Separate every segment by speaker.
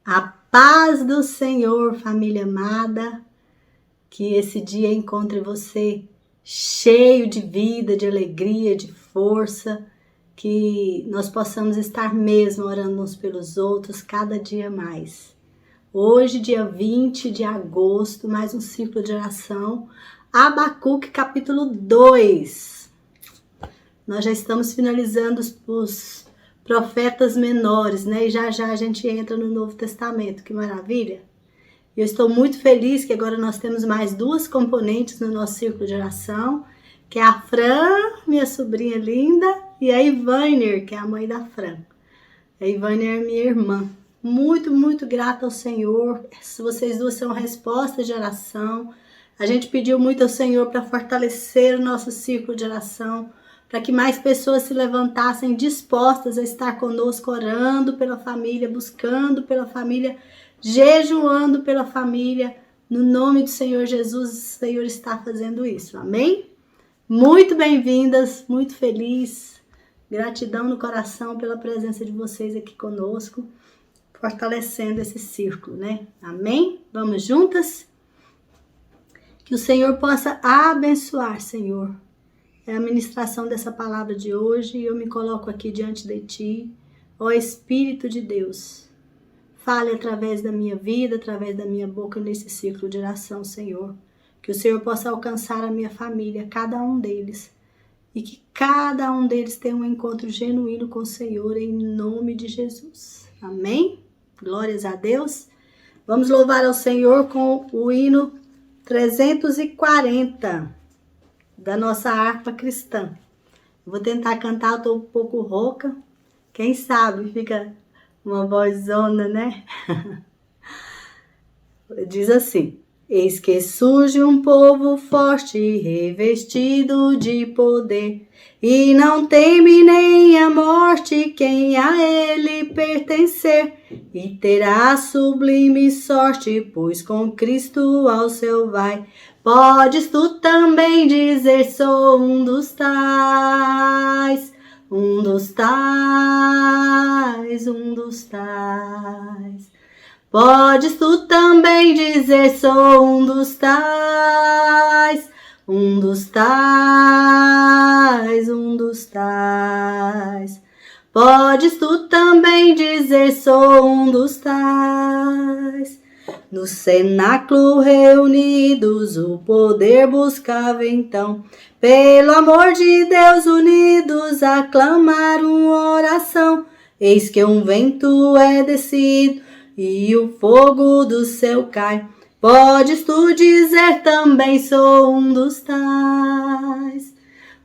Speaker 1: A paz do Senhor, família amada, que esse dia encontre você cheio de vida, de alegria, de força, que nós possamos estar mesmo orando uns pelos outros cada dia mais. Hoje, dia 20 de agosto, mais um ciclo de oração, Abacuque capítulo 2. Nós já estamos finalizando os profetas menores, né? E já a gente entra no Novo Testamento, que maravilha! Eu estou muito feliz que agora nós temos mais duas componentes no nosso círculo de oração, que é a Fran, minha sobrinha linda, e a Ivaner, que é a mãe da Fran. A Ivaner é minha irmã. Muito, muito grata ao Senhor. Vocês duas são respostas de oração. A gente pediu muito ao Senhor para fortalecer o nosso círculo de oração, para que mais pessoas se levantassem dispostas a estar conosco, orando pela família, buscando pela família, jejuando pela família. No nome do Senhor Jesus, o Senhor está fazendo isso. Amém? Muito bem-vindas, muito feliz. Gratidão no coração pela presença de vocês aqui conosco, fortalecendo esse círculo, né? Amém? Vamos juntas? Que o Senhor possa abençoar, Senhor. É a ministração dessa palavra de hoje e eu me coloco aqui diante de Ti, ó Espírito de Deus. Fale através da minha vida, através da minha boca nesse ciclo de oração, Senhor. Que o Senhor possa alcançar a minha família, cada um deles. E que cada um deles tenha um encontro genuíno com o Senhor, em nome de Jesus. Amém? Glórias a Deus. Vamos louvar ao Senhor com o hino 340 da nossa harpa cristã. Vou tentar cantar, eu estou um pouco rouca. Quem sabe fica uma vozona, né? Diz assim: eis que surge um povo forte, revestido de poder, e não teme nem a morte quem a ele pertencer, e terá sublime sorte, pois com Cristo ao céu vai. Podes tu também dizer, sou um dos tais, um dos tais, um dos tais. Podes tu também dizer, sou um dos tais, um dos tais, um dos tais. Podes tu também dizer, sou um dos tais. No cenáculo reunidos o poder buscava então, pelo amor de Deus unidos aclamar uma oração. Eis que um vento é descido e o fogo do céu cai. Podes tu dizer também, sou um dos tais,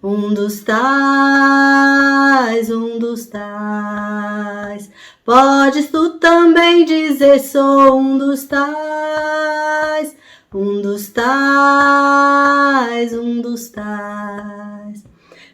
Speaker 1: um dos tais, um dos tais. Podes tu também dizer, sou um dos tais, um dos tais, um dos tais.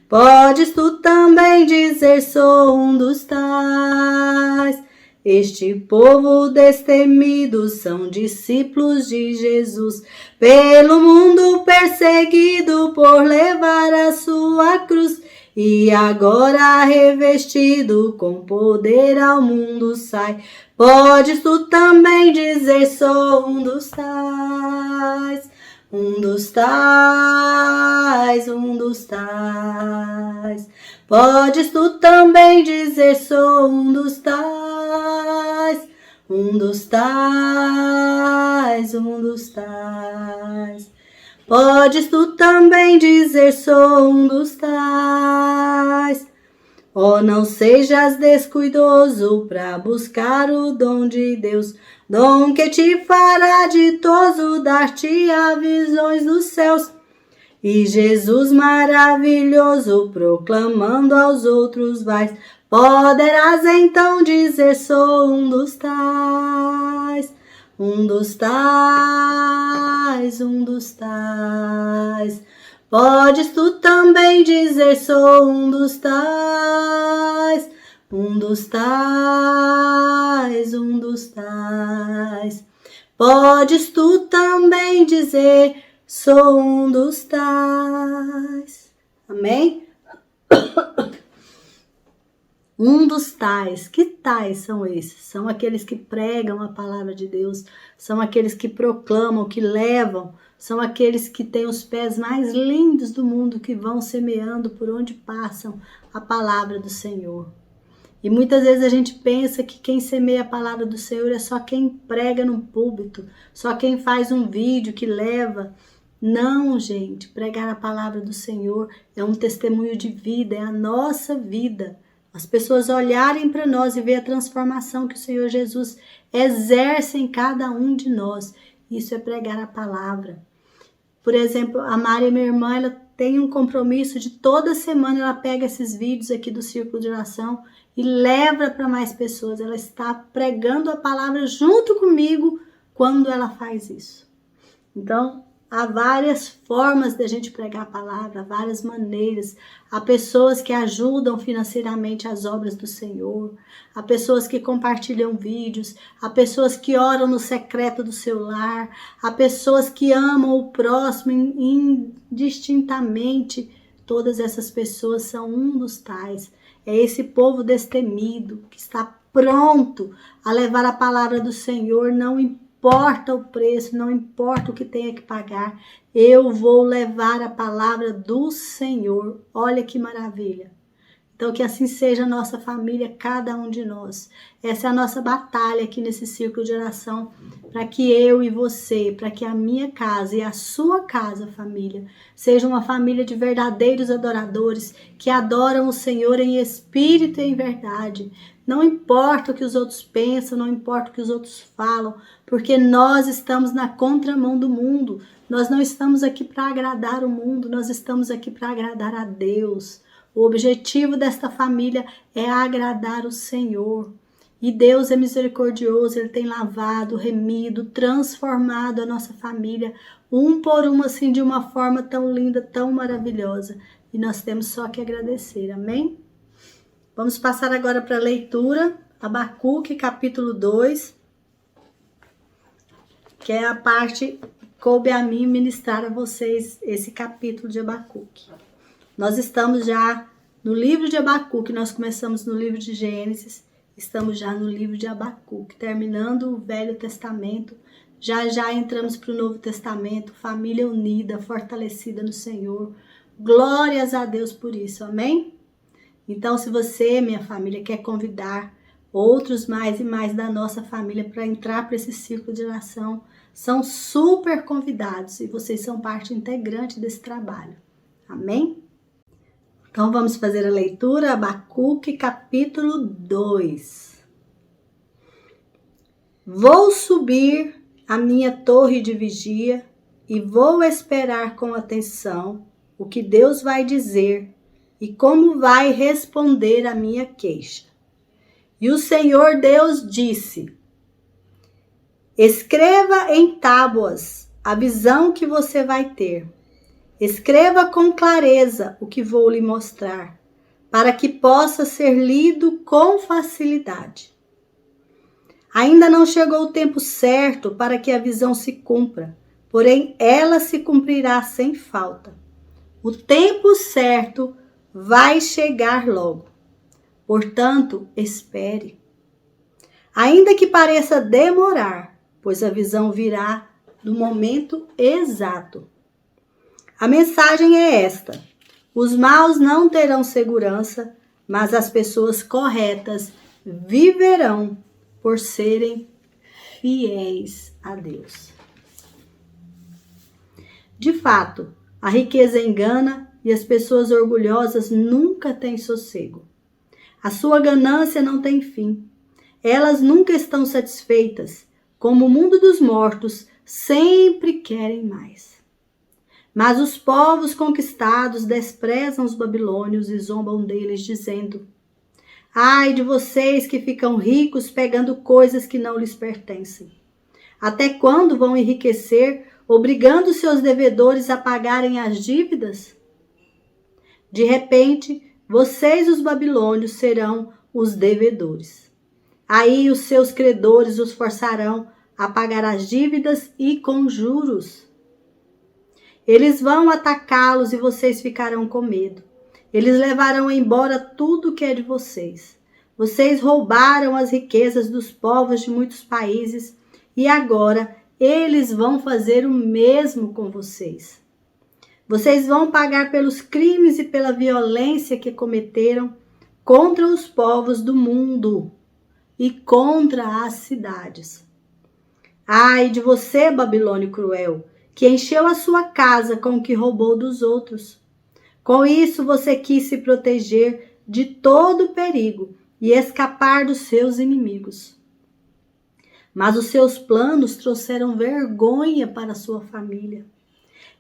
Speaker 1: Podes tu também dizer, sou um dos tais. Este povo destemido são discípulos de Jesus, pelo mundo perseguido por levar a sua cruz, e agora revestido com poder ao mundo sai. Podes tu também dizer, sou um dos tais, um dos tais, um dos tais. Podes tu também dizer, sou um dos tais, um dos tais, um dos tais. Podes tu também dizer, sou um dos tais. Oh, não sejas descuidoso para buscar o dom de Deus, dom que te fará ditoso, dar-te-á visões dos céus. E Jesus maravilhoso, proclamando aos outros vais, poderás então dizer, sou um dos tais, um dos tais, um dos tais. Podes tu também dizer, sou um dos tais, um dos tais, um dos tais. Podes tu também dizer, sou um dos tais. Amém? Um dos tais, que tais são esses? São aqueles que pregam a palavra de Deus, são aqueles que proclamam, que levam, são aqueles que têm os pés mais lindos do mundo, que vão semeando por onde passam a palavra do Senhor. E muitas vezes a gente pensa que quem semeia a palavra do Senhor é só quem prega no púlpito, só quem faz um vídeo que leva. Não, gente, pregar a palavra do Senhor é um testemunho de vida, é a nossa vida. As pessoas olharem para nós e ver a transformação que o Senhor Jesus exerce em cada um de nós. Isso é pregar a palavra. Por exemplo, a Mari, minha irmã, ela tem um compromisso de toda semana ela pega esses vídeos aqui do Círculo de Oração e leva para mais pessoas. Ela está pregando a palavra junto comigo quando ela faz isso. Então, há várias formas de a gente pregar a palavra, várias maneiras. Há pessoas que ajudam financeiramente as obras do Senhor. Há pessoas que compartilham vídeos. Há pessoas que oram no secreto do seu lar. Há pessoas que amam o próximo indistintamente. Todas essas pessoas são um dos tais. É esse povo destemido que está pronto a levar a palavra do Senhor, não importa o preço, não importa o que tenha que pagar, eu vou levar a palavra do Senhor. Olha que maravilha. Então que assim seja a nossa família, cada um de nós. Essa é a nossa batalha aqui nesse círculo de oração, para que eu e você, para que a minha casa e a sua casa, família, seja uma família de verdadeiros adoradores, que adoram o Senhor em espírito e em verdade. Não importa o que os outros pensam, não importa o que os outros falam, porque nós estamos na contramão do mundo. Nós não estamos aqui para agradar o mundo, nós estamos aqui para agradar a Deus. O objetivo desta família é agradar o Senhor. E Deus é misericordioso, Ele tem lavado, remido, transformado a nossa família, um por um, assim, de uma forma tão linda, tão maravilhosa. E nós temos só que agradecer, amém? Vamos passar agora para a leitura, Abacuque, capítulo 2, que é a parte que coube a mim ministrar a vocês esse capítulo de Abacuque. Nós estamos já no livro de Abacuque, nós começamos no livro de Gênesis, estamos já no livro de Abacuque, terminando o Velho Testamento, já entramos para o Novo Testamento, família unida, fortalecida no Senhor. Glórias a Deus por isso, amém? Então, se você, minha família, quer convidar outros mais e mais da nossa família para entrar para esse círculo de oração, são super convidados e vocês são parte integrante desse trabalho, amém? Então vamos fazer a leitura, Abacuque, capítulo 2. Vou subir à minha torre de vigia e vou esperar com atenção o que Deus vai dizer e como vai responder a minha queixa. E o Senhor Deus disse: escreva em tábuas a visão que você vai ter. Escreva com clareza o que vou lhe mostrar, para que possa ser lido com facilidade. Ainda não chegou o tempo certo para que a visão se cumpra, porém ela se cumprirá sem falta. O tempo certo vai chegar logo. Portanto, espere. Ainda que pareça demorar, pois a visão virá no momento exato. A mensagem é esta: os maus não terão segurança, mas as pessoas corretas viverão por serem fiéis a Deus. De fato, a riqueza engana e as pessoas orgulhosas nunca têm sossego. A sua ganância não tem fim. Elas nunca estão satisfeitas. Como o mundo dos mortos, sempre querem mais. Mas os povos conquistados desprezam os babilônios e zombam deles, dizendo: ai de vocês que ficam ricos pegando coisas que não lhes pertencem. Até quando vão enriquecer, obrigando seus devedores a pagarem as dívidas? De repente, vocês, os babilônios, serão os devedores. Aí os seus credores os forçarão a pagar as dívidas e com juros. Eles vão atacá-los e vocês ficarão com medo. Eles levarão embora tudo que é de vocês. Vocês roubaram as riquezas dos povos de muitos países e agora eles vão fazer o mesmo com vocês. Vocês vão pagar pelos crimes e pela violência que cometeram contra os povos do mundo e contra as cidades. Ai de você, Babilônia cruel, que encheu a sua casa com o que roubou dos outros. Com isso você quis se proteger de todo perigo e escapar dos seus inimigos. Mas os seus planos trouxeram vergonha para a sua família.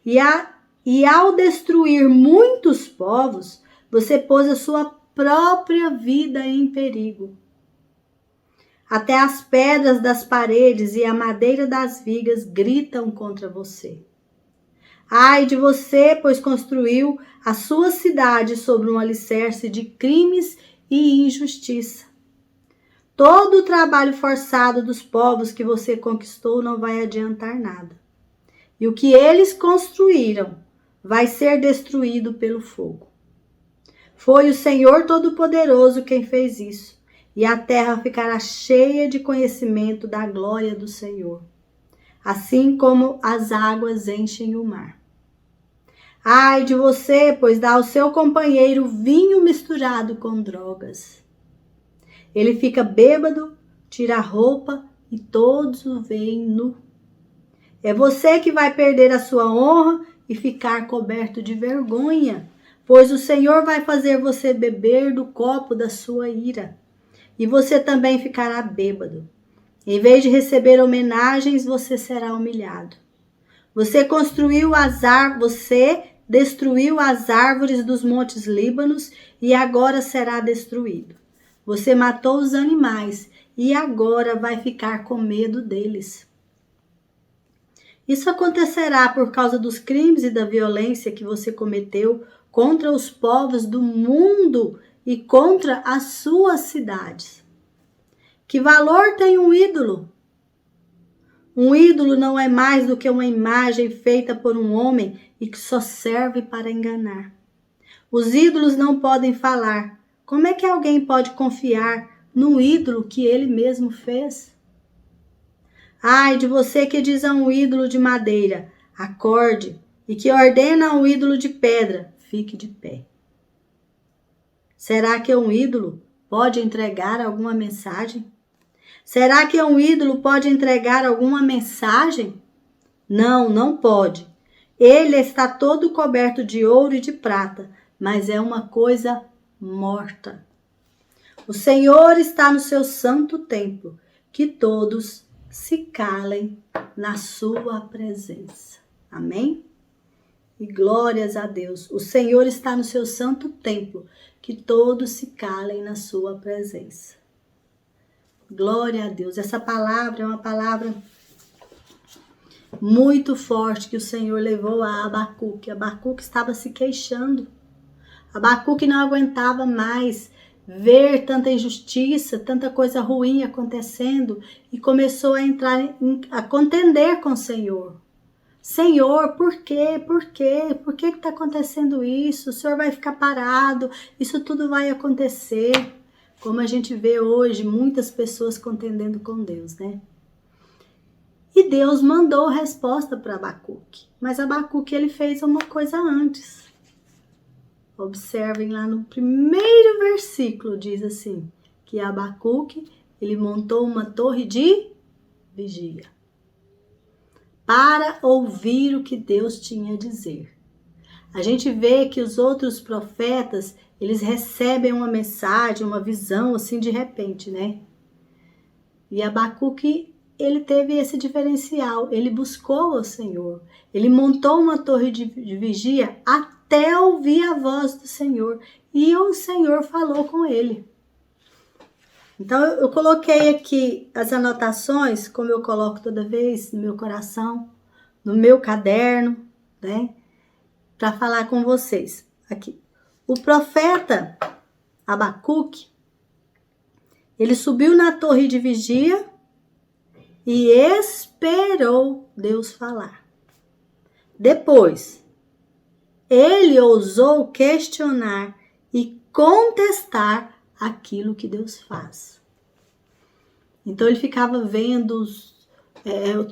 Speaker 1: E ao destruir muitos povos, você pôs a sua própria vida em perigo. Até as pedras das paredes e a madeira das vigas gritam contra você. Ai de você, pois construiu a sua cidade sobre um alicerce de crimes e injustiça. Todo o trabalho forçado dos povos que você conquistou não vai adiantar nada. E o que eles construíram vai ser destruído pelo fogo. Foi o Senhor Todo-Poderoso quem fez isso. E a terra ficará cheia de conhecimento da glória do Senhor, assim como as águas enchem o mar. Ai de você, pois dá ao seu companheiro vinho misturado com drogas. Ele fica bêbado, tira a roupa e todos o veem nu. É você que vai perder a sua honra e ficar coberto de vergonha, pois o Senhor vai fazer você beber do copo da sua ira. E você também ficará bêbado. Em vez de receber homenagens, você será humilhado. Você destruiu as árvores dos montes Líbanos e agora será destruído. Você matou os animais e agora vai ficar com medo deles. Isso acontecerá por causa dos crimes e da violência que você cometeu contra os povos do mundo e contra as suas cidades. Que valor tem um ídolo? Um ídolo não é mais do que uma imagem feita por um homem e que só serve para enganar. Os ídolos não podem falar. Como é que alguém pode confiar num ídolo que ele mesmo fez? Ai de você que diz a um ídolo de madeira, acorde, e que ordena a um ídolo de pedra, fique de pé. Será que um ídolo pode entregar alguma mensagem? Será que um ídolo pode entregar alguma mensagem? Não, não pode. Ele está todo coberto de ouro e de prata, mas é uma coisa morta. O Senhor está no seu santo templo, que todos se calem na sua presença. Amém? E glórias a Deus. O Senhor está no seu santo templo, que todos se calem na sua presença. Glória a Deus. Essa palavra é uma palavra muito forte que o Senhor levou a Abacuque. Abacuque estava se queixando. Abacuque não aguentava mais ver tanta injustiça, tanta coisa ruim acontecendo e começou a a contender com o Senhor. Senhor, por quê? Por quê? Por que está acontecendo isso? O Senhor vai ficar parado? Isso tudo vai acontecer. Como a gente vê hoje, muitas pessoas contendendo com Deus, né? E Deus mandou resposta para Abacuque. Mas Abacuque, ele fez uma coisa antes. Observem lá no primeiro versículo, diz assim, que Abacuque, ele montou uma torre de vigia para ouvir o que Deus tinha a dizer. A gente vê que os outros profetas, eles recebem uma mensagem, uma visão, assim, de repente, né? E Abacuque, ele teve esse diferencial, ele buscou o Senhor, ele montou uma torre de vigia até ouvir a voz do Senhor, e o Senhor falou com ele. Então, eu coloquei aqui as anotações, como eu coloco toda vez no meu coração, no meu caderno, né? Para falar com vocês. Aqui. O profeta Abacuque, ele subiu na torre de vigia e esperou Deus falar. Depois, ele ousou questionar e contestar aquilo que Deus faz. Então ele ficava vendo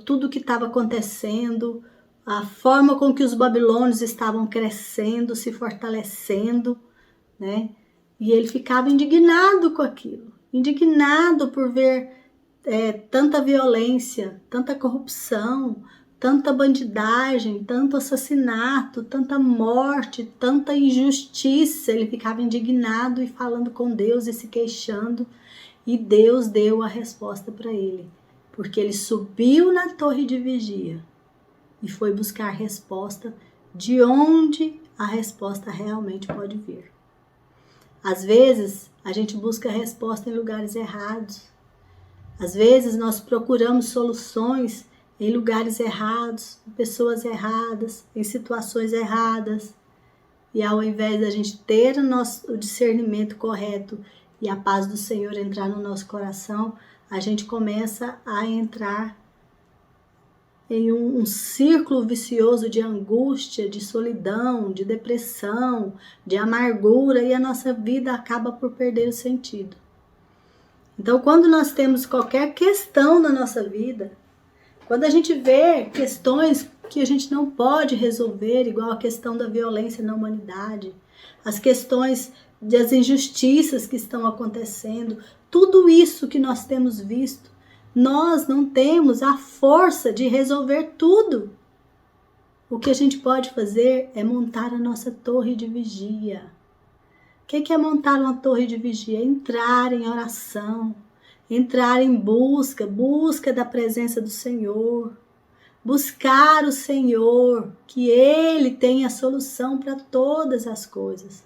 Speaker 1: tudo o que estava acontecendo, a forma com que os babilônios estavam crescendo, se fortalecendo, né? E ele ficava indignado com aquilo, indignado por ver tanta violência, tanta corrupção, tanta bandidagem, tanto assassinato, tanta morte, tanta injustiça. Ele ficava indignado e falando com Deus e se queixando. E Deus deu a resposta para ele, porque ele subiu na torre de vigia e foi buscar a resposta de onde a resposta realmente pode vir. Às vezes, a gente busca a resposta em lugares errados. Às vezes, nós procuramos soluções em lugares errados, em pessoas erradas, em situações erradas. E ao invés da gente ter o discernimento correto e a paz do Senhor entrar no nosso coração, a gente começa a entrar em um círculo vicioso de angústia, de solidão, de depressão, de amargura, e a nossa vida acaba por perder o sentido. Então, quando nós temos qualquer questão na nossa vida, quando a gente vê questões que a gente não pode resolver, igual a questão da violência na humanidade, as questões das injustiças que estão acontecendo, tudo isso que nós temos visto, nós não temos a força de resolver tudo. O que a gente pode fazer é montar a nossa torre de vigia. O que é montar uma torre de vigia? Entrar em oração, entrar em busca da presença do Senhor, buscar o Senhor, que Ele tem a solução para todas as coisas.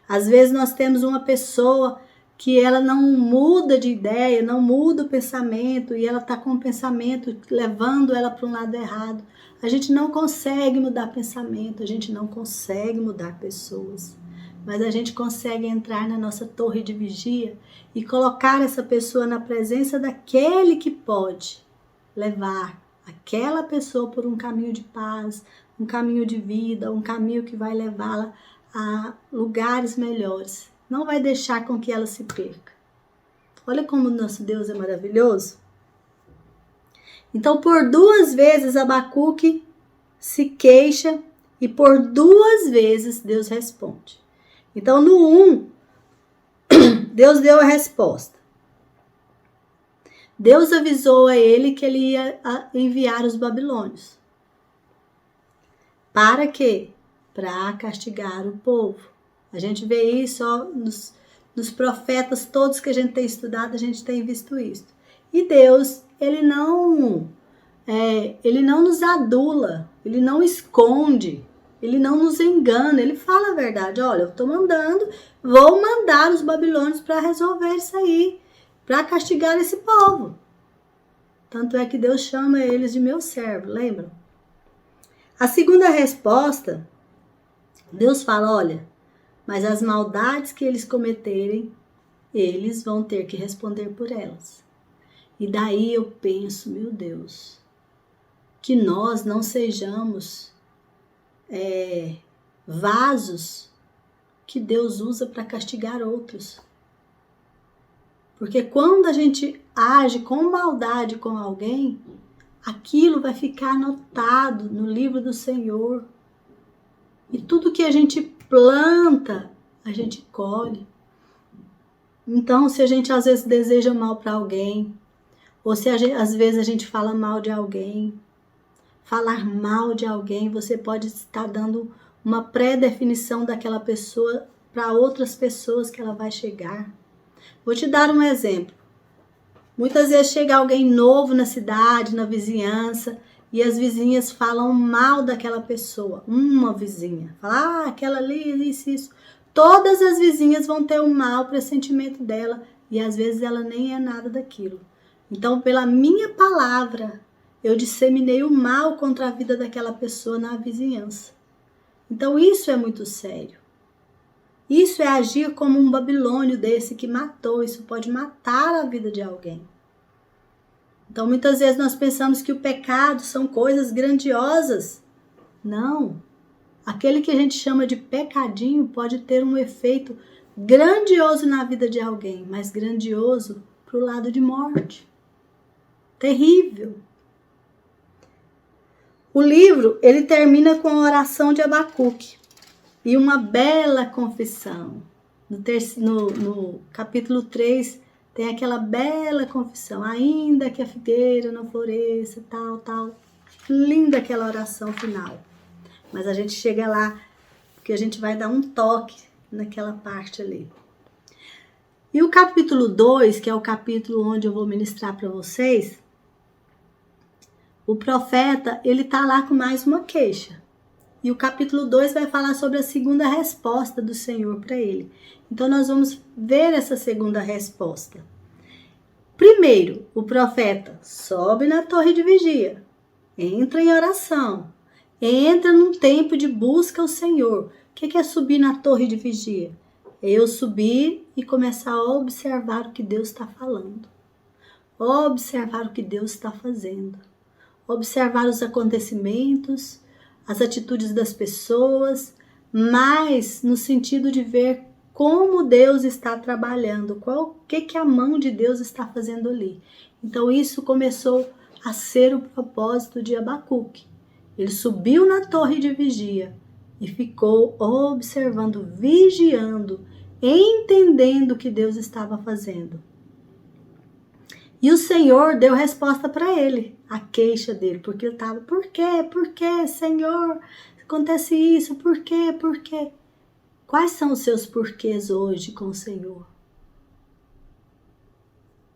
Speaker 1: Às vezes nós temos uma pessoa que ela não muda de ideia, não muda o pensamento, e ela está com o pensamento levando ela para um lado errado. A gente não consegue mudar pensamento, a gente não consegue mudar pessoas, mas a gente consegue entrar na nossa torre de vigia e colocar essa pessoa na presença daquele que pode levar aquela pessoa por um caminho de paz, um caminho de vida, um caminho que vai levá-la a lugares melhores. Não vai deixar com que ela se perca. Olha como o nosso Deus é maravilhoso. Então, por 2 vezes Abacuque se queixa e por 2 vezes Deus responde. Então, no 1, Deus deu a resposta. Deus avisou a ele que ele ia enviar os babilônios. Para quê? Para castigar o povo. A gente vê isso nos profetas todos que a gente tem estudado, a gente tem visto isso. E Deus, ele não nos adula, ele não esconde, ele não nos engana, ele fala a verdade. Olha, eu estou vou mandar os babilônios para resolver isso aí, para castigar esse povo. Tanto é que Deus chama eles de meu servo, lembram? A segunda resposta, Deus fala, olha, mas as maldades que eles cometerem, eles vão ter que responder por elas. E daí eu penso, meu Deus, que nós não sejamos vasos que Deus usa para castigar outros. Porque quando a gente age com maldade com alguém, aquilo vai ficar anotado no livro do Senhor. E tudo que a gente planta, a gente colhe. Então, se a gente às vezes deseja mal para alguém, ou se às vezes a gente fala mal de alguém, falar mal de alguém, você pode estar dando uma pré-definição daquela pessoa para outras pessoas que ela vai chegar. Vou te dar um exemplo. Muitas vezes chega alguém novo na cidade, na vizinhança, e as vizinhas falam mal daquela pessoa. Uma vizinha fala, aquela ali, isso. Todas as vizinhas vão ter um mau pressentimento dela, e às vezes ela nem é nada daquilo. Então, pela minha palavra, eu disseminei o mal contra a vida daquela pessoa na vizinhança. Então, isso é muito sério. Isso é agir como um babilônio desse que matou. Isso pode matar a vida de alguém. Então, muitas vezes nós pensamos que o pecado são coisas grandiosas. Não. Aquele que a gente chama de pecadinho pode ter um efeito grandioso na vida de alguém, mas grandioso para o lado de morte. Terrível. O livro, ele termina com a oração de Abacuque e uma bela confissão. No capítulo 3, tem aquela bela confissão. Ainda que a figueira não floresça, tal. Linda aquela oração final. Mas a gente chega lá, porque a gente vai dar um toque naquela parte ali. E o capítulo 2, que é o capítulo onde eu vou ministrar para vocês, o profeta, ele tá lá com mais uma queixa. E o capítulo 2 vai falar sobre a segunda resposta do Senhor para ele. Então nós vamos ver essa segunda resposta. Primeiro, o profeta sobe na torre de vigia, entra em oração, entra num tempo de busca ao Senhor. O que é subir na torre de vigia? É eu subir e começar a observar o que Deus está falando. Observar o que Deus está fazendo. Observar os acontecimentos, as atitudes das pessoas, mas no sentido de ver como Deus está trabalhando, o que a mão de Deus está fazendo ali. Então isso começou a ser o propósito de Abacuque. Ele subiu na torre de vigia e ficou observando, vigiando, entendendo o que Deus estava fazendo. E o Senhor deu resposta para ele, a queixa dele, porque ele estava, por quê? Por quê, Senhor? Acontece isso, por quê? Por quê? Quais são os seus porquês hoje com o Senhor?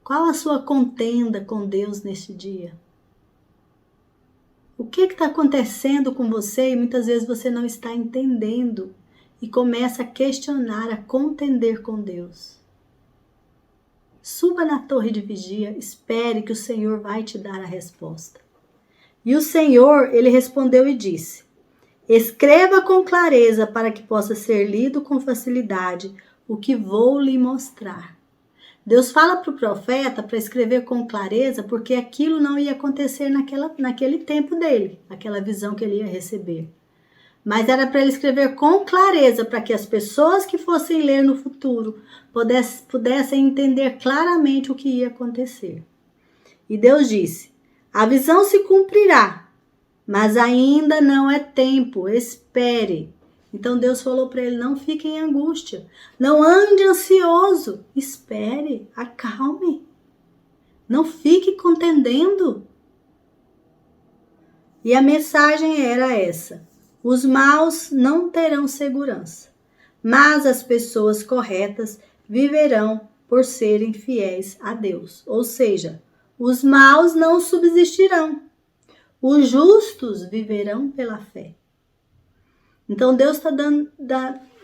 Speaker 1: Qual a sua contenda com Deus neste dia? O que está acontecendo com você e muitas vezes você não está entendendo e começa a questionar, a contender com Deus? Suba na torre de vigia, espere que o Senhor vai te dar a resposta. E o Senhor, ele respondeu e disse, escreva com clareza para que possa ser lido com facilidade o que vou lhe mostrar. Deus fala para o profeta para escrever com clareza porque aquilo não ia acontecer naquele tempo dele, aquela visão que ele ia receber. Mas era para ele escrever com clareza, para que as pessoas que fossem ler no futuro pudessem entender claramente o que ia acontecer. E Deus disse, a visão se cumprirá, mas ainda não é tempo, espere. Então Deus falou para ele, não fique em angústia, não ande ansioso, espere, acalme, não fique contendendo. E a mensagem era essa. Os maus não terão segurança, mas as pessoas corretas viverão por serem fiéis a Deus. Ou seja, os maus não subsistirão, os justos viverão pela fé. Então Deus está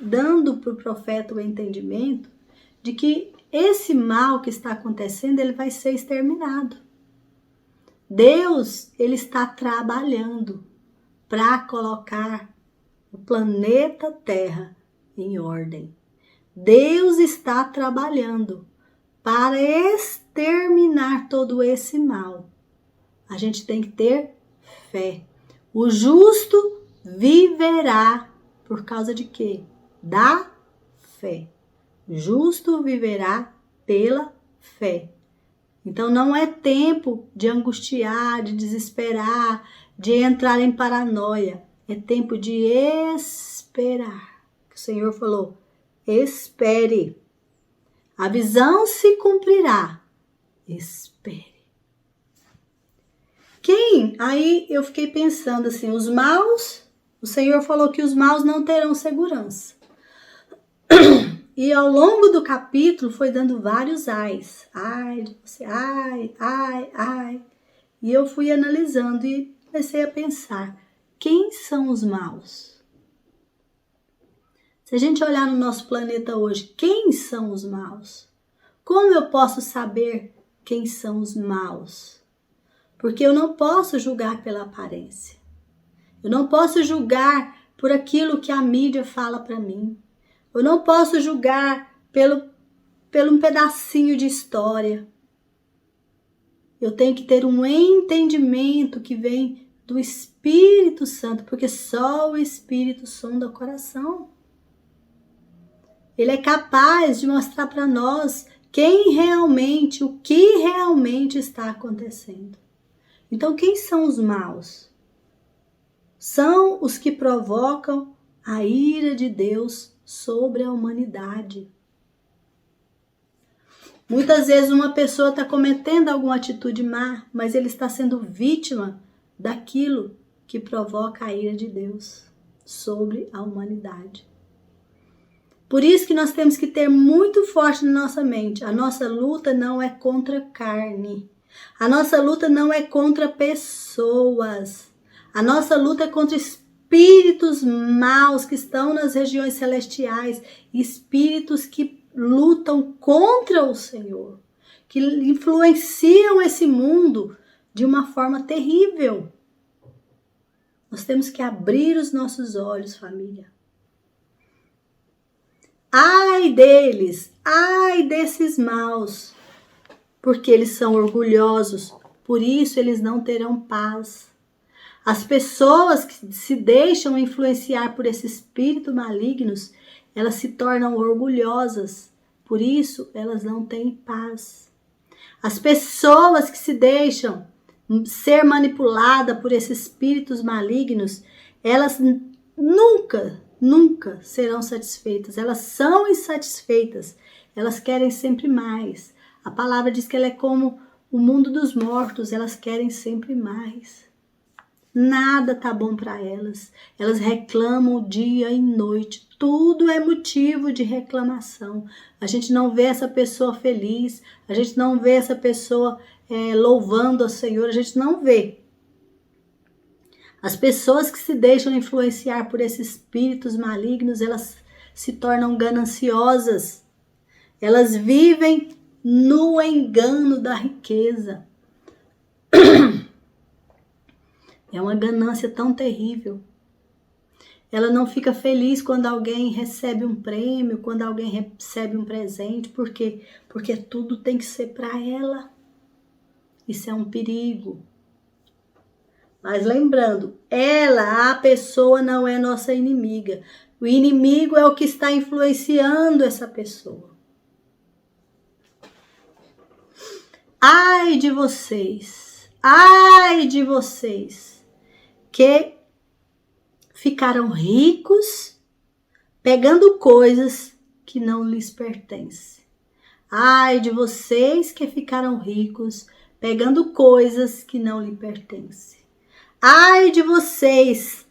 Speaker 1: dando para o profeta o entendimento de que esse mal que está acontecendo, ele vai ser exterminado. Deus, ele está trabalhando para colocar o planeta Terra em ordem. Deus está trabalhando para exterminar todo esse mal. A gente tem que ter fé. O justo viverá por causa de quê? Da fé. O justo viverá pela fé. Então não é tempo de angustiar, de desesperar, de entrar em paranoia. É tempo de esperar. O Senhor falou, espere. A visão se cumprirá. Espere. Aí eu fiquei pensando assim, os maus, o Senhor falou que os maus não terão segurança. E ao longo do capítulo foi dando vários ais. Ai de você, ai. E eu fui analisando e comecei a pensar, quem são os maus? Se a gente olhar no nosso planeta hoje, quem são os maus? Como eu posso saber quem são os maus? Porque eu não posso julgar pela aparência. Eu não posso julgar por aquilo que a mídia fala para mim. Eu não posso julgar pelo um pedacinho de história. Eu tenho que ter um entendimento que vem do Espírito Santo, porque só o Espírito sonda o coração. Ele é capaz de mostrar para nós quem realmente, o que realmente está acontecendo. Então, quem são os maus? São os que provocam a ira de Deus sobre a humanidade. Muitas vezes uma pessoa está cometendo alguma atitude má, mas ele está sendo vítima daquilo que provoca a ira de Deus sobre a humanidade. Por isso que nós temos que ter muito forte na nossa mente. A nossa luta não é contra carne. A nossa luta não é contra pessoas. A nossa luta é contra espíritos maus que estão nas regiões celestiais. Espíritos que lutam contra o Senhor. Que influenciam esse mundo de uma forma terrível. Nós temos que abrir os nossos olhos, família. Ai deles, ai desses maus, porque eles são orgulhosos, por isso eles não terão paz. As pessoas que se deixam influenciar por esse espírito malignos, elas se tornam orgulhosas, por isso elas não têm paz. As pessoas que se deixam ser manipuladas por esses espíritos malignos, elas nunca serão satisfeitas. Elas são insatisfeitas. Elas querem sempre mais. A palavra diz que ela é como o mundo dos mortos. Elas querem sempre mais. Nada tá bom para elas. Elas reclamam dia e noite. Tudo é motivo de reclamação. A gente não vê essa pessoa feliz. A gente não vê essa pessoa louvando ao Senhor. A gente não vê. As pessoas que se deixam influenciar por esses espíritos malignos, elas se tornam gananciosas. Elas vivem no engano da riqueza. É uma ganância tão terrível. Ela não fica feliz quando alguém recebe um prêmio, quando alguém recebe um presente. Por quê? Porque tudo tem que ser para ela. Isso é um perigo. Mas lembrando, a pessoa não é nossa inimiga. O inimigo é o que está influenciando essa pessoa. Ai de vocês que ficaram ricos pegando coisas que não lhes pertencem. Ai de vocês que ficaram ricos pegando coisas que não lhe pertencem. Ai de vocês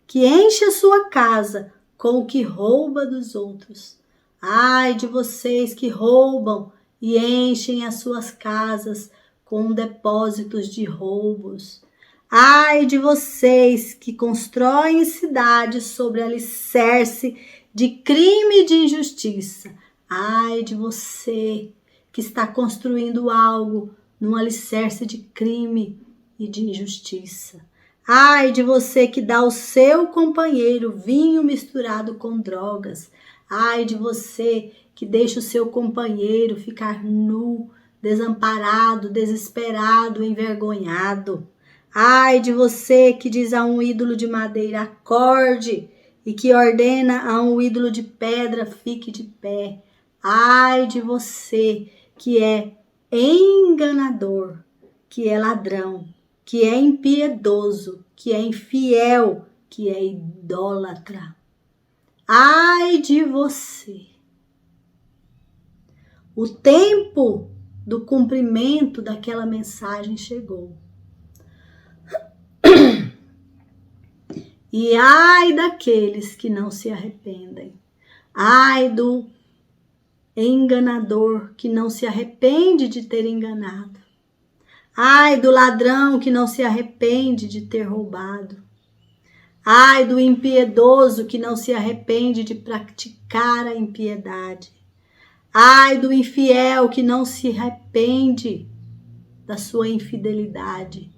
Speaker 1: que enchem a sua casa com o que rouba dos outros. Ai de vocês que roubam e enchem as suas casas com depósitos de roubos. Ai de vocês que constroem cidades sobre alicerce de crime e de injustiça. Ai de você que está construindo algo num alicerce de crime e de injustiça. Ai de você que dá ao seu companheiro vinho misturado com drogas. Ai de você que deixa o seu companheiro ficar nu, desamparado, desesperado, envergonhado. Ai de você que diz a um ídolo de madeira, acorde, e que ordena a um ídolo de pedra, fique de pé. Ai de você que é enganador, que é ladrão, que é impiedoso, que é infiel, que é idólatra. Ai de você. O tempo do cumprimento daquela mensagem chegou. E ai daqueles que não se arrependem. Ai do enganador que não se arrepende de ter enganado. Ai do ladrão que não se arrepende de ter roubado. Ai do impiedoso que não se arrepende de praticar a impiedade. Ai do infiel que não se arrepende da sua infidelidade.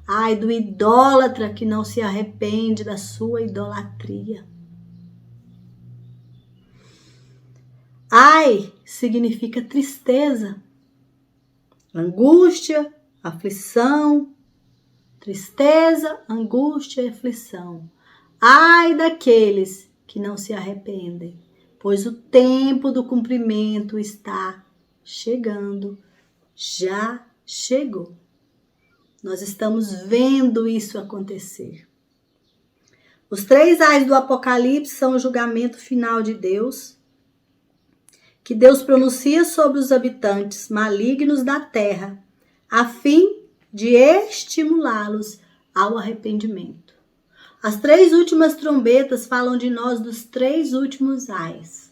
Speaker 1: Ai do idólatra que não se arrepende da sua idolatria. Ai significa tristeza, angústia, aflição, tristeza, angústia e aflição. Ai daqueles que não se arrependem. pois o tempo do cumprimento está chegando, já chegou. Nós estamos vendo isso acontecer. Os 3 ais do Apocalipse são o julgamento final de Deus, que Deus pronuncia sobre os habitantes malignos da terra, a fim de estimulá-los ao arrependimento. As 3 últimas trombetas falam de nós dos 3 últimos ais.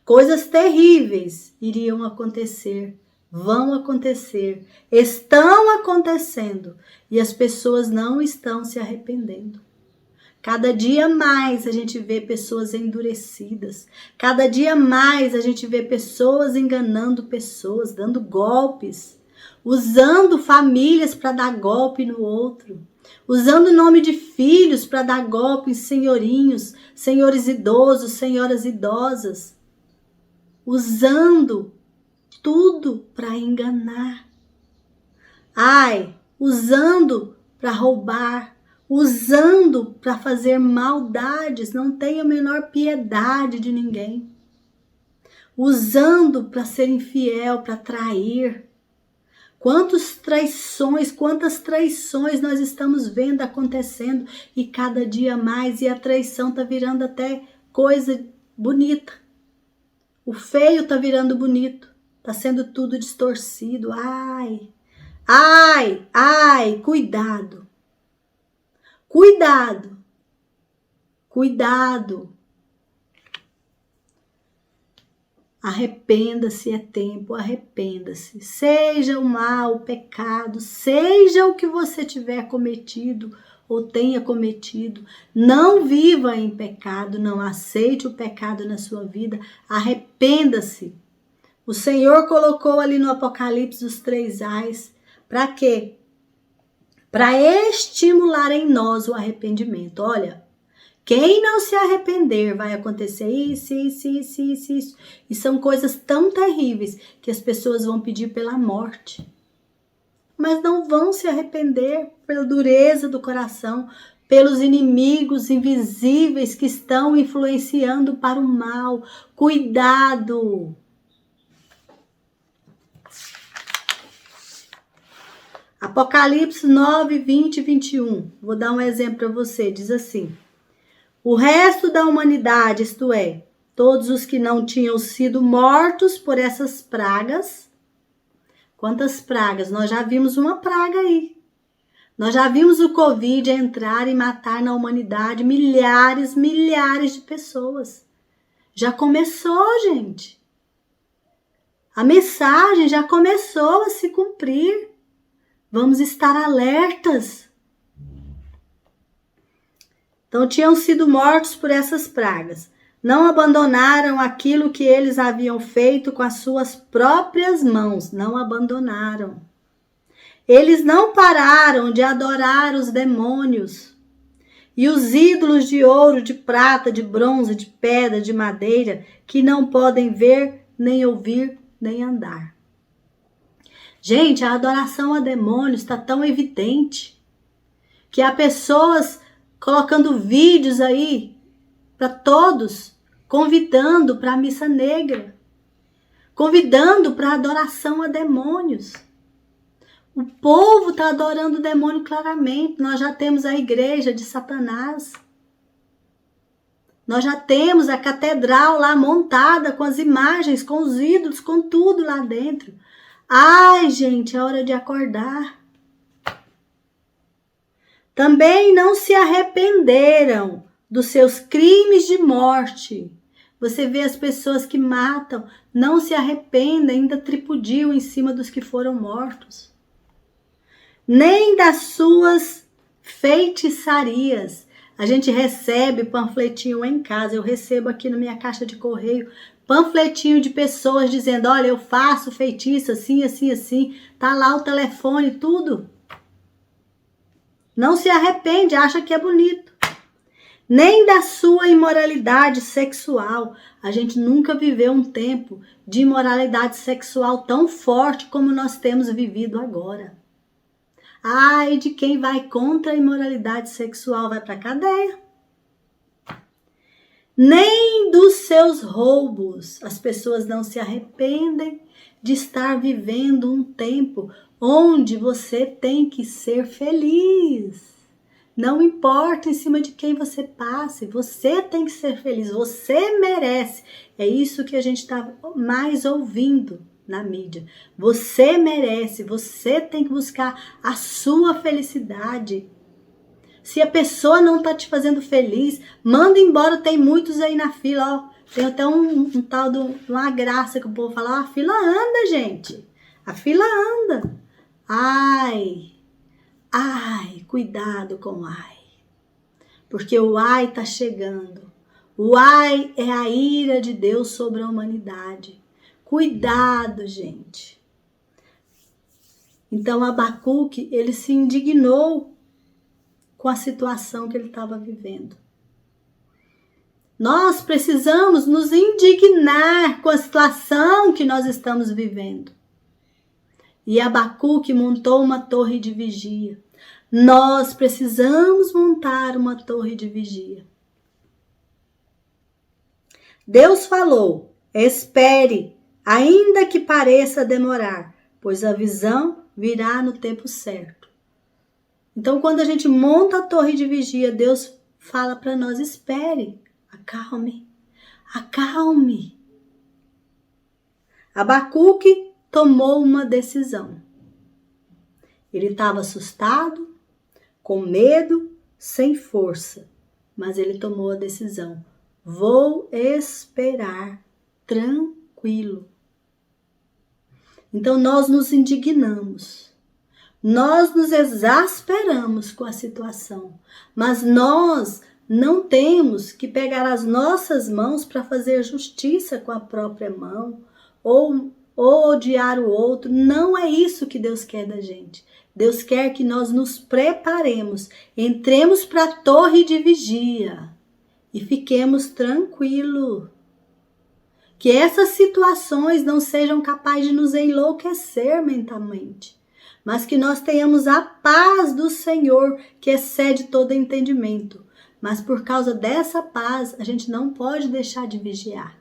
Speaker 1: Coisas terríveis iriam acontecer, vão acontecer, estão acontecendo e as pessoas não estão se arrependendo. Cada dia mais a gente vê pessoas endurecidas. Cada dia mais a gente vê pessoas enganando pessoas, dando golpes, usando famílias para dar golpe no outro, usando o nome de filhos para dar golpe em senhorinhos, senhores idosos, senhoras idosas, usando tudo para enganar. Usando para roubar, usando para fazer maldades, não tem a menor piedade de ninguém. Usando para ser infiel, para trair. Quantas traições nós estamos vendo acontecendo e cada dia mais, e a traição está virando até coisa bonita. O feio está virando bonito, está sendo tudo distorcido. Cuidado. Cuidado. Arrependa-se, é tempo, arrependa-se. Seja o mal, o pecado, seja o que você tiver cometido ou tenha cometido. Não viva em pecado, não aceite o pecado na sua vida. Arrependa-se. O Senhor colocou ali no Apocalipse os 3 ais. Para quê? Para estimular em nós o arrependimento. Olha, quem não se arrepender vai acontecer isso. E são coisas tão terríveis que as pessoas vão pedir pela morte. Mas não vão se arrepender pela dureza do coração, pelos inimigos invisíveis que estão influenciando para o mal. Cuidado! Apocalipse 9, 20 e 21. Vou dar um exemplo para você. Diz assim: o resto da humanidade, isto é, todos os que não tinham sido mortos por essas pragas. Quantas pragas? Nós já vimos uma praga aí. Nós já vimos o Covid entrar e matar na humanidade milhares de pessoas. Já começou, gente. A mensagem já começou a se cumprir. Vamos estar alertas. Então, tinham sido mortos por essas pragas. Não abandonaram aquilo que eles haviam feito com as suas próprias mãos. Não abandonaram. Eles não pararam de adorar os demônios e os ídolos de ouro, de prata, de bronze, de pedra, de madeira, que não podem ver, nem ouvir, nem andar. Gente, a adoração a demônios está tão evidente que há pessoas colocando vídeos aí para todos, convidando para a missa negra, convidando para a adoração a demônios. O povo está adorando o demônio claramente. Nós já temos a igreja de Satanás. Nós já temos a catedral lá montada com as imagens, com os ídolos, com tudo lá dentro. Ai, gente, é hora de acordar. Também não se arrependeram dos seus crimes de morte. Você vê as pessoas que matam, não se arrependem, ainda tripudiam em cima dos que foram mortos. Nem das suas feitiçarias. A gente recebe panfletinho em casa, eu recebo aqui na minha caixa de correio, panfletinho de pessoas dizendo, olha, eu faço feitiço assim, assim, assim, tá lá o telefone, tudo. Não se arrepende, acha que é bonito. Nem da sua imoralidade sexual. A gente nunca viveu um tempo de imoralidade sexual tão forte como nós temos vivido agora. Ai, de quem vai contra a imoralidade sexual vai para a cadeia. nem dos seus roubos. As pessoas não se arrependem de estar vivendo um tempo onde você tem que ser feliz. Não importa em cima de quem você passe, você tem que ser feliz, você merece. É isso que a gente está mais ouvindo na mídia. Você merece, você tem que buscar a sua felicidade. Se a pessoa não está te fazendo feliz, manda embora. Tem muitos aí na fila, ó. Tem até um tal de uma graça que o povo fala, a fila anda, gente. A fila anda. Ai, cuidado com o ai. Porque o ai está chegando. O ai é a ira de Deus sobre a humanidade. Cuidado, gente. Então Abacuque, ele se indignou com a situação que ele estava vivendo. Nós precisamos nos indignar com a situação que nós estamos vivendo. E Abacuque montou uma torre de vigia. Nós precisamos montar uma torre de vigia. Deus falou, espere, ainda que pareça demorar, pois a visão virá no tempo certo. Então, quando a gente monta a torre de vigia, Deus fala para nós, espere, acalme, acalme. Abacuque tomou uma decisão. Ele estava assustado, com medo, sem força, mas ele tomou a decisão. Vou esperar tranquilo. Então nós nos indignamos, nós nos exasperamos com a situação, mas nós não temos que pegar as nossas mãos para fazer justiça com a própria mão ou odiar o outro. Não é isso que Deus quer da gente. Deus quer que nós nos preparemos, entremos para a torre de vigia e fiquemos tranquilos. Que essas situações não sejam capazes de nos enlouquecer mentalmente, mas que nós tenhamos a paz do Senhor, que excede todo entendimento. Mas por causa dessa paz, a gente não pode deixar de vigiar.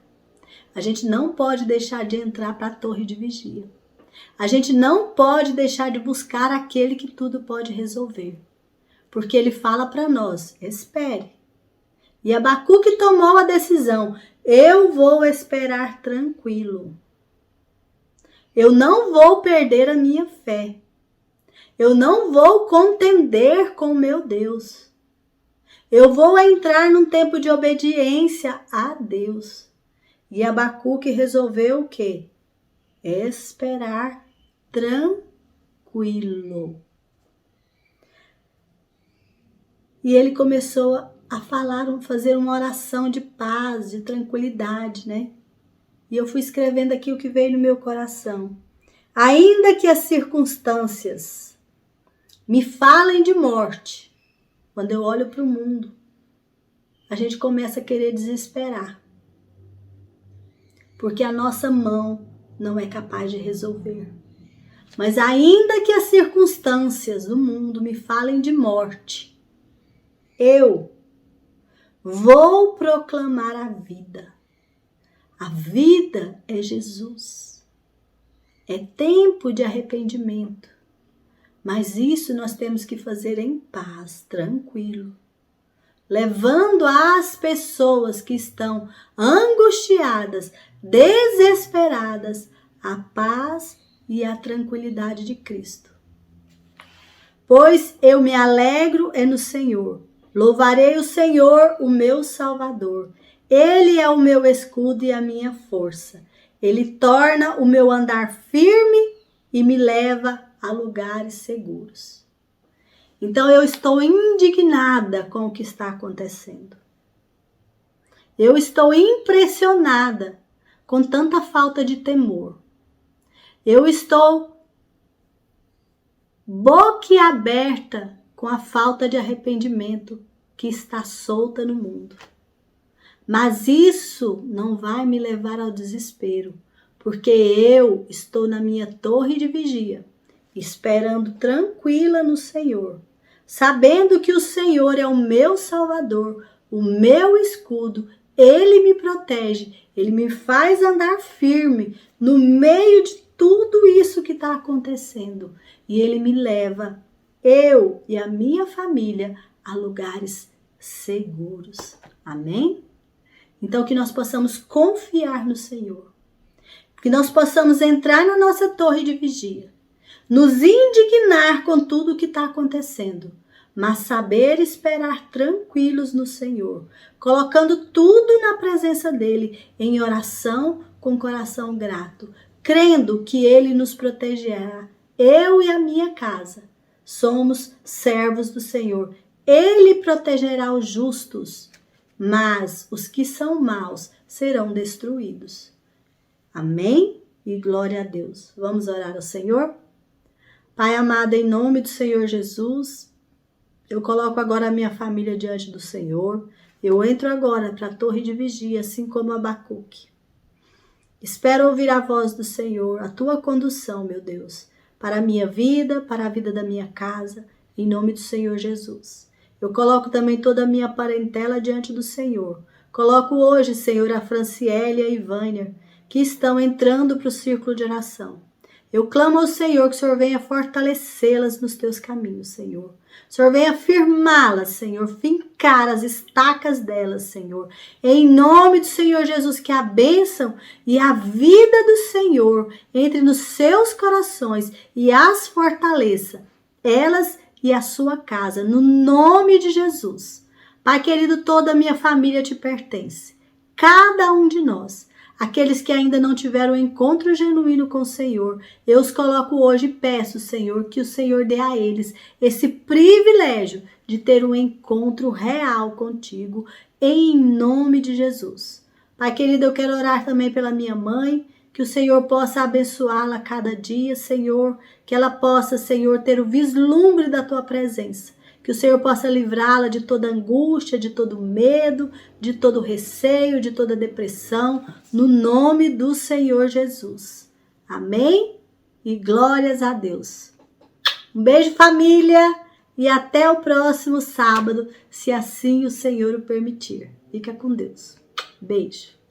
Speaker 1: A gente não pode deixar de entrar para a torre de vigia. A gente não pode deixar de buscar aquele que tudo pode resolver. Porque ele fala para nós, espere. E Abacuque tomou a decisão, eu vou esperar tranquilo. Eu não vou perder a minha fé. Eu não vou contender com meu Deus. Eu vou entrar num tempo de obediência a Deus. E Abacuque resolveu o quê? Esperar tranquilo. E ele começou a fazer uma oração de paz, de tranquilidade, né? E eu fui escrevendo aqui o que veio no meu coração. Ainda que as circunstâncias me falem de morte, quando eu olho para o mundo, a gente começa a querer desesperar. Porque a nossa mão não é capaz de resolver. Mas ainda que as circunstâncias do mundo me falem de morte, eu vou proclamar a vida. A vida é Jesus. É tempo de arrependimento. Mas isso nós temos que fazer em paz, tranquilo. Levando as pessoas que estão angustiadas, desesperadas, a paz e a tranquilidade de Cristo. Pois eu me alegro no Senhor. Louvarei o Senhor, o meu Salvador. Ele é o meu escudo e a minha força. Ele torna o meu andar firme e me leva a lugares seguros. Então eu estou indignada com o que está acontecendo. Eu estou impressionada com tanta falta de temor. Eu estou boquiaberta com a falta de arrependimento que está solta no mundo. Mas isso não vai me levar ao desespero, porque eu estou na minha torre de vigia, esperando tranquila no Senhor, sabendo que o Senhor é o meu Salvador, o meu escudo Ele me protege, Ele me faz andar firme no meio de tudo isso que está acontecendo. E Ele me leva, eu e a minha família, a lugares seguros. Amém? Então, que nós possamos confiar no Senhor. Que nós possamos entrar na nossa torre de vigia. Nos indignar com tudo o que está acontecendo. Mas saber esperar tranquilos no Senhor. Colocando tudo na presença dEle, em oração, com coração grato. Crendo que Ele nos protegerá. Eu e a minha casa somos servos do Senhor. Ele protegerá os justos, mas os que são maus serão destruídos. Amém? E glória a Deus. Vamos orar ao Senhor? Pai amado, em nome do Senhor Jesus, eu coloco agora a minha família diante do Senhor. Eu entro agora para a torre de vigia, assim como Abacuque. Espero ouvir a voz do Senhor, a tua condução, meu Deus, para a minha vida, para a vida da minha casa, em nome do Senhor Jesus. Eu coloco também toda a minha parentela diante do Senhor. Coloco hoje, Senhor, a Franciele e a Ivânia, que estão entrando para o círculo de oração. Eu clamo ao Senhor que o Senhor venha fortalecê-las nos teus caminhos, Senhor. O Senhor venha firmá-las, Senhor, fincar as estacas delas, Senhor. Em nome do Senhor Jesus, que a bênção e a vida do Senhor entre nos seus corações e as fortaleça, elas e a sua casa, no nome de Jesus. Pai querido, toda a minha família te pertence. Cada um de nós. Aqueles que ainda não tiveram um encontro genuíno com o Senhor, eu os coloco hoje e peço, Senhor, que o Senhor dê a eles esse privilégio de ter um encontro real contigo, em nome de Jesus. Pai querido, eu quero orar também pela minha mãe, que o Senhor possa abençoá-la cada dia, Senhor, que ela possa, Senhor, ter o vislumbre da tua presença. Que o Senhor possa livrá-la de toda angústia, de todo medo, de todo receio, de toda depressão, no nome do Senhor Jesus. Amém? E glórias a Deus. Um beijo, família, e até o próximo sábado, se assim o Senhor o permitir. Fica com Deus. Beijo.